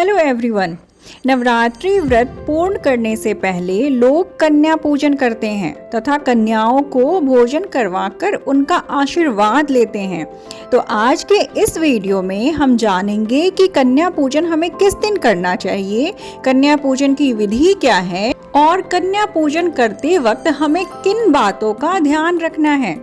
Hello everyone. Navratri व्रत पूर्ण करने से पहले लोग कन्या पूजन करते हैं तथा कन्याओं को भोजन करवाकर उनका आशीर्वाद लेते हैं। तो आज के इस वीडियो में हम जानेंगे कि कन्या पूजन हमें किस दिन करना चाहिए, कन्या पूजन की विधि क्या है और कन्या पूजन करते वक्त हमें किन बातों का ध्यान रखना है।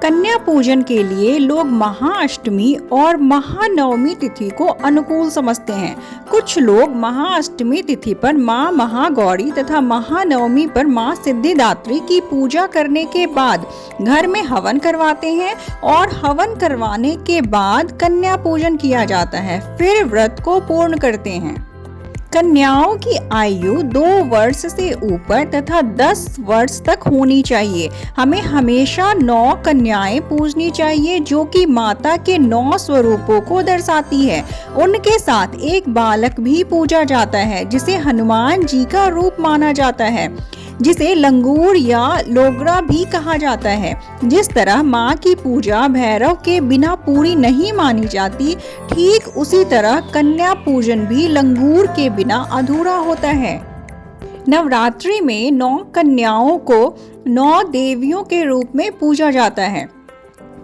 कन्या पूजन के लिए लोग महाअष्टमी और महानवमी तिथि को अनुकूल समझते हैं। कुछ लोग महाअष्टमी तिथि पर माँ महागौरी तथा महानवमी पर माँ सिद्धिदात्री की पूजा करने के बाद घर में हवन करवाते हैं और हवन करवाने के बाद कन्या पूजन किया जाता है, फिर व्रत को पूर्ण करते हैं। कन्याओं की आयु 2 वर्ष से ऊपर तथा 10 वर्ष तक होनी चाहिए। हमें हमेशा 9 कन्याएं पूजनी चाहिए जो कि माता के 9 स्वरूपों को दर्शाती है। उनके साथ एक बालक भी पूजा जाता है जिसे हनुमान जी का रूप माना जाता है, जिसे लंगूर या लोगरा भी कहा जाता है। जिस तरह माँ की पूजा भैरव के बिना पूरी नहीं मानी जाती, ठीक उसी तरह कन्या पूजन भी लंगूर के बिना अधूरा होता है। नवरात्रि में 9 कन्याओं को 9 देवियों के रूप में पूजा जाता है।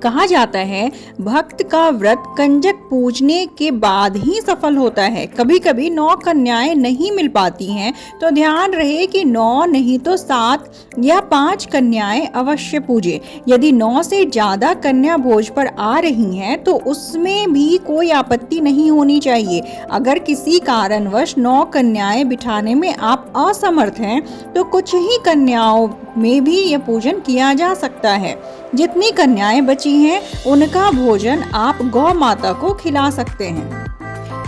कहा जाता है भक्त का व्रत कंजक पूजने के बाद ही सफल होता है। कभी कभी 9 कन्याएं नहीं मिल पाती हैं तो ध्यान रहे कि 9 नहीं तो 7 या 5 कन्याएं अवश्य पूजे। यदि 9 से ज्यादा कन्या भोज पर आ रही हैं तो उसमें भी कोई आपत्ति नहीं होनी चाहिए। अगर किसी कारणवश 9 कन्याएं बिठाने में आप असमर्थ हैं तो कुछ ही कन्याओं में भी यह पूजन किया जा सकता है। जितनी कन्याएं बची हैं उनका भोजन आप गौ माता को खिला सकते हैं।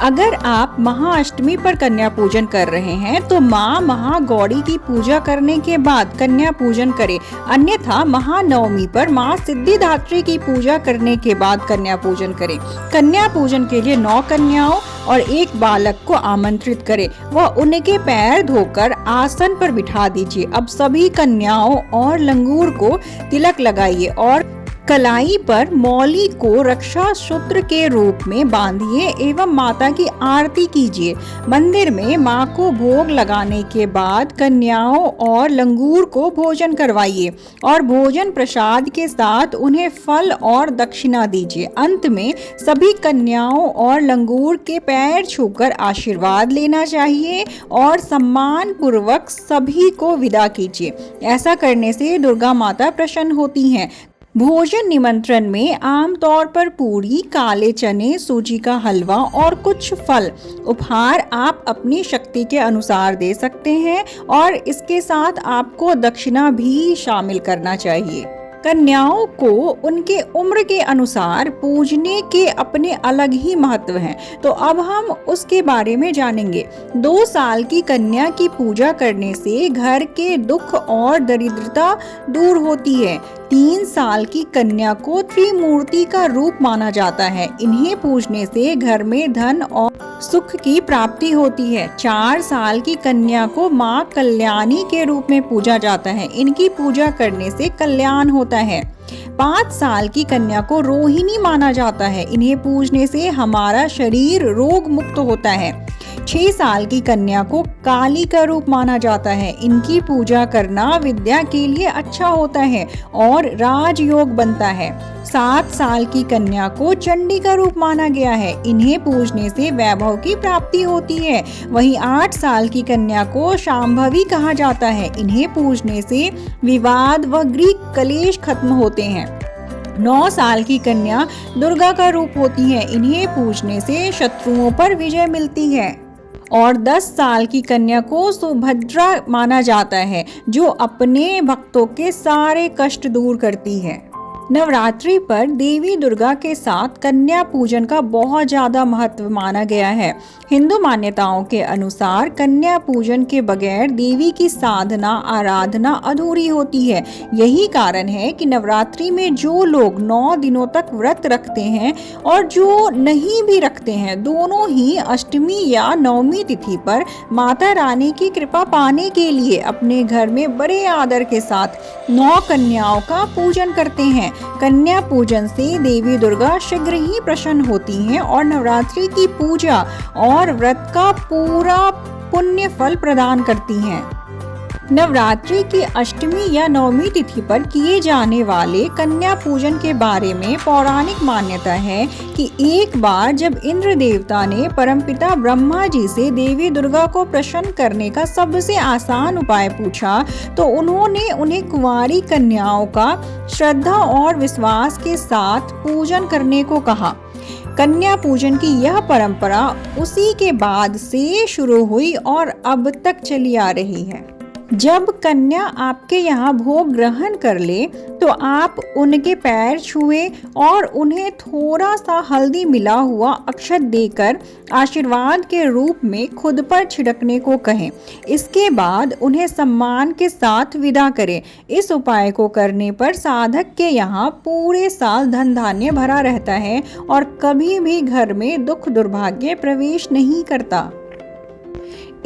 अगर आप महाअष्टमी पर कन्या पूजन कर रहे हैं तो माँ महागौरी की पूजा करने के बाद कन्या पूजन करें, अन्यथा महानवमी पर माँ सिद्धिदात्री की पूजा करने के बाद कन्या पूजन करें। कन्या पूजन के लिए 9 कन्याओं और एक बालक को आमंत्रित करें व उनके पैर धोकर आसन पर बिठा दीजिए। अब सभी कन्याओं और लंगूर को तिलक लगाइए और कलाई पर मौली को रक्षा सूत्र के रूप में बांधिए एवं माता की आरती कीजिए। मंदिर में मां को भोग लगाने के बाद कन्याओं और लंगूर को भोजन करवाइए और भोजन प्रसाद के साथ उन्हें फल और दक्षिणा दीजिए। अंत में सभी कन्याओं और लंगूर के पैर छूकर आशीर्वाद लेना चाहिए और सम्मान पूर्वक सभी को विदा कीजिए। ऐसा करने से दुर्गा माता प्रसन्न होती हैं। भोजन निमंत्रण में आमतौर पर पूरी, काले चने, सूजी का हलवा और कुछ फल उपहार आप अपनी शक्ति के अनुसार दे सकते हैं और इसके साथ आपको दक्षिणा भी शामिल करना चाहिए। कन्याओं को उनके उम्र के अनुसार पूजने के अपने अलग ही महत्व हैं, तो अब हम उसके बारे में जानेंगे। 2 साल की कन्या की पूजा करने से घर के दुख और दरिद्रता दूर होती है। 3 साल की कन्या को त्रिमूर्ति का रूप माना जाता है। इन्हें पूजने से घर में धन और सुख की प्राप्ति होती है। 4 साल की कन्या को माँ कल्याणी के रूप में पूजा जाता है। इनकी पूजा करने से कल्याण होता है। 5 साल की कन्या को रोहिणी माना जाता है। इन्हें पूजने से हमारा शरीर रोग मुक्त होता है। 6 साल की कन्या को काली का रूप माना जाता है। इनकी पूजा करना विद्या के लिए अच्छा होता है और राजयोग बनता है। 7 साल की कन्या को चंडी का रूप माना गया है। इन्हें पूजने से वैभव की प्राप्ति होती है। वहीं 8 साल की कन्या को शांभवी कहा जाता है। इन्हें पूजने से विवाद व गृह कलेश खत्म होते हैं। 9 साल की कन्या दुर्गा का रूप होती है। इन्हें पूजने से शत्रुओं पर विजय मिलती है। और 10 साल की कन्या को सुभद्रा माना जाता है, जो अपने भक्तों के सारे कष्ट दूर करती है। नवरात्रि पर देवी दुर्गा के साथ कन्या पूजन का बहुत ज्यादा महत्व माना गया है। हिंदू मान्यताओं के अनुसार कन्या पूजन के बगैर देवी की साधना आराधना अधूरी होती है। यही कारण है कि नवरात्रि में जो लोग 9 दिनों तक व्रत रखते हैं और जो नहीं भी रखते हैं, दोनों ही अष्टमी या नवमी तिथि पर माता रानी की कृपा पाने के लिए अपने घर में बड़े आदर के साथ 9 कन्याओं का पूजन करते हैं। कन्या पूजन से देवी दुर्गा शीघ्र ही प्रसन्न होती हैं और नवरात्रि की पूजा और व्रत का पूरा पुण्य फल प्रदान करती हैं। नवरात्रि की अष्टमी या नवमी तिथि पर किए जाने वाले कन्या पूजन के बारे में पौराणिक मान्यता है कि एक बार जब इंद्र देवता ने परमपिता ब्रह्मा जी से देवी दुर्गा को प्रसन्न करने का सबसे आसान उपाय पूछा, तो उन्होंने उन्हें कुंवारी कन्याओं का श्रद्धा और विश्वास के साथ पूजन करने को कहा। कन्या पूजन की यह परंपरा उसी के बाद से शुरू हुई और अब तक चली आ रही है। जब कन्या आपके यहाँ भोग ग्रहण कर ले तो आप उनके पैर छुए और उन्हें थोड़ा सा हल्दी मिला हुआ अक्षत देकर आशीर्वाद के रूप में खुद पर छिड़कने को कहें। इसके बाद उन्हें सम्मान के साथ विदा करें। इस उपाय को करने पर साधक के यहाँ पूरे साल धन धान्य भरा रहता है और कभी भी घर में दुख दुर्भाग्य प्रवेश नहीं करता।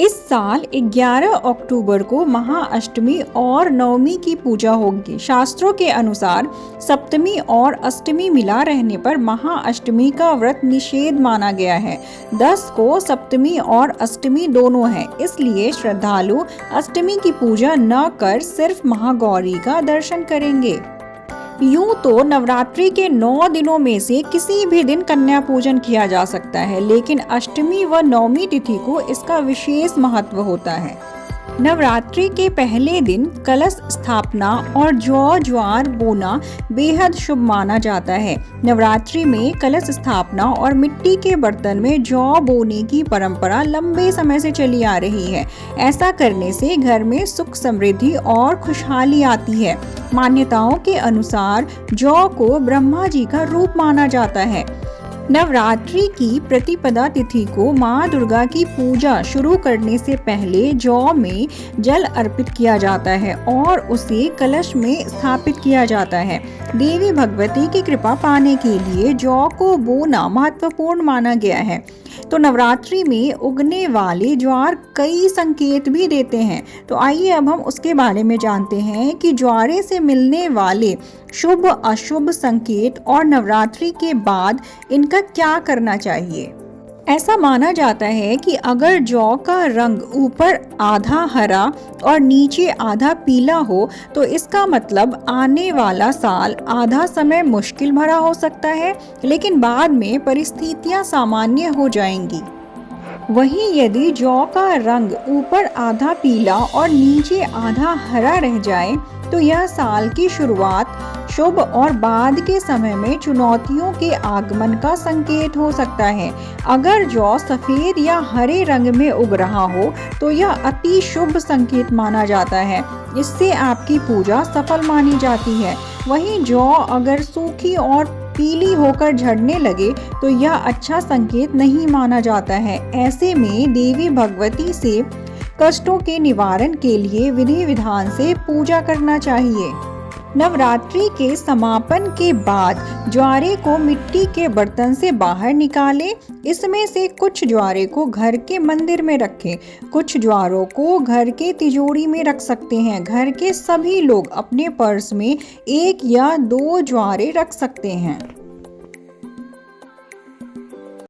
इस साल 11 अक्टूबर को महाअष्टमी और नवमी की पूजा होगी। शास्त्रों के अनुसार सप्तमी और अष्टमी मिला रहने पर महाअष्टमी का व्रत निषेध माना गया है। 10 को सप्तमी और अष्टमी दोनों है, इसलिए श्रद्धालु अष्टमी की पूजा न कर सिर्फ महागौरी का दर्शन करेंगे। यूं तो नवरात्रि के 9 दिनों में से किसी भी दिन कन्या पूजन किया जा सकता है, लेकिन अष्टमी व नवमी तिथि को इसका विशेष महत्व होता है। नवरात्रि के पहले दिन कलश स्थापना और जौ ज्वार बोना बेहद शुभ माना जाता है। नवरात्रि में कलश स्थापना और मिट्टी के बर्तन में जौ बोने की परंपरा लंबे समय से चली आ रही है। ऐसा करने से घर में सुख समृद्धि और खुशहाली आती है। मान्यताओं के अनुसार जौ को ब्रह्मा जी का रूप माना जाता है। नवरात्रि की प्रतिपदा तिथि को माँ दुर्गा की पूजा शुरू करने से पहले जौ में जल अर्पित किया जाता है और उसे कलश में स्थापित किया जाता है। देवी भगवती की कृपा पाने के लिए जौ को बोना महत्वपूर्ण माना गया है। तो नवरात्रि में उगने वाले ज्वार कई संकेत भी देते हैं। तो आइए अब हम उसके बारे में जानते हैं कि ज्वारे से मिलने वाले शुभ अशुभ संकेत और नवरात्रि के बाद इनका क्या करना चाहिए। ऐसा माना जाता है कि अगर जौ का रंग ऊपर आधा हरा और नीचे आधा पीला हो तो इसका मतलब आने वाला साल आधा समय मुश्किल भरा हो सकता है, लेकिन बाद में परिस्थितियां सामान्य हो जाएंगी। वहीं यदि जौ का रंग ऊपर आधा पीला और नीचे आधा हरा रह जाए तो यह साल की शुरुआत शुभ और बाद के समय में चुनौतियों के आगमन का संकेत हो सकता है। अगर जौ सफेद या हरे रंग में उग रहा हो तो यह अति शुभ संकेत माना जाता है। इससे आपकी पूजा सफल मानी जाती है। वहीं जौ अगर सूखी और पीली होकर झड़ने लगे तो यह अच्छा संकेत नहीं माना जाता है। ऐसे में देवी भगवती से कष्टों के निवारण के लिए विधि विधान से पूजा करना चाहिए। नवरात्रि के समापन के बाद ज्वारे को मिट्टी के बर्तन से बाहर निकालें। इसमें से कुछ ज्वारे को घर के मंदिर में रखें, कुछ ज्वारों को घर के तिजोरी में रख सकते हैं। घर के सभी लोग अपने पर्स में 1 या 2 ज्वारे रख सकते हैं।